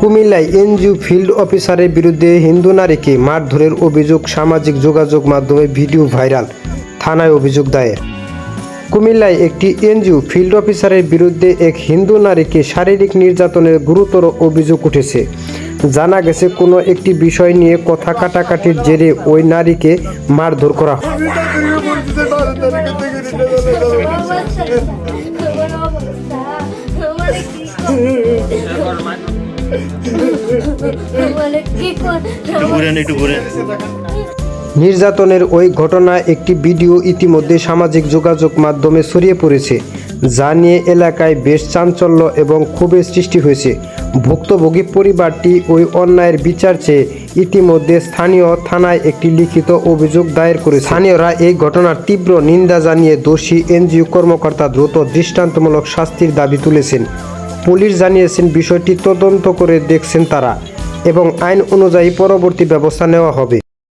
কুমিল্লায় NGO field অফিসারের বিরুদ্ধে হিন্দু নারীকে মারধরের অভিযোগ, সামাজিক যোগাযোগ মাধ্যমে ভিডিও ভাইরাল, থানায় অভিযোগ দায়ের। কুমিল্লায় একটি এনজিও ফিল্ড অফিসারের বিরুদ্ধে এক হিন্দু নারীকে শারীরিক নির্যাতনের গুরুতর অভিযোগ উঠেছে। জানা গেছে, কোনো একটি বিষয় নিয়ে কথা কাটাকাটির জেরে ওই নারীকে মারধর করা হয়। নির্যাতনের ওই ঘটনায় একটি ভিডিও ইতিমধ্যে সামাজিক যোগাযোগ মাধ্যমে ছড়িয়ে পড়েছে, যা নিয়ে এলাকায় বেশ চাঞ্চল্য এবং ক্ষোভের সৃষ্টি হয়েছে। ভুক্তভোগী পরিবারটি ওই অন্যায়ের বিচার চেয়ে ইতিমধ্যে স্থানীয় থানায় একটি লিখিত অভিযোগ দায়ের করেছে। স্থানীয়রা এই ঘটনার তীব্র নিন্দা জানিয়ে দোষী এনজিও কর্মকর্তা দ্রুত দৃষ্টান্তমূলক শাস্তির দাবি তুলেছেন। পুলিশ জানিয়েছেন, বিষয়টি তদন্ত করে দেখছেন তারা এবং আইন অনুযায়ী পরবর্তী ব্যবস্থা নেওয়া হবে।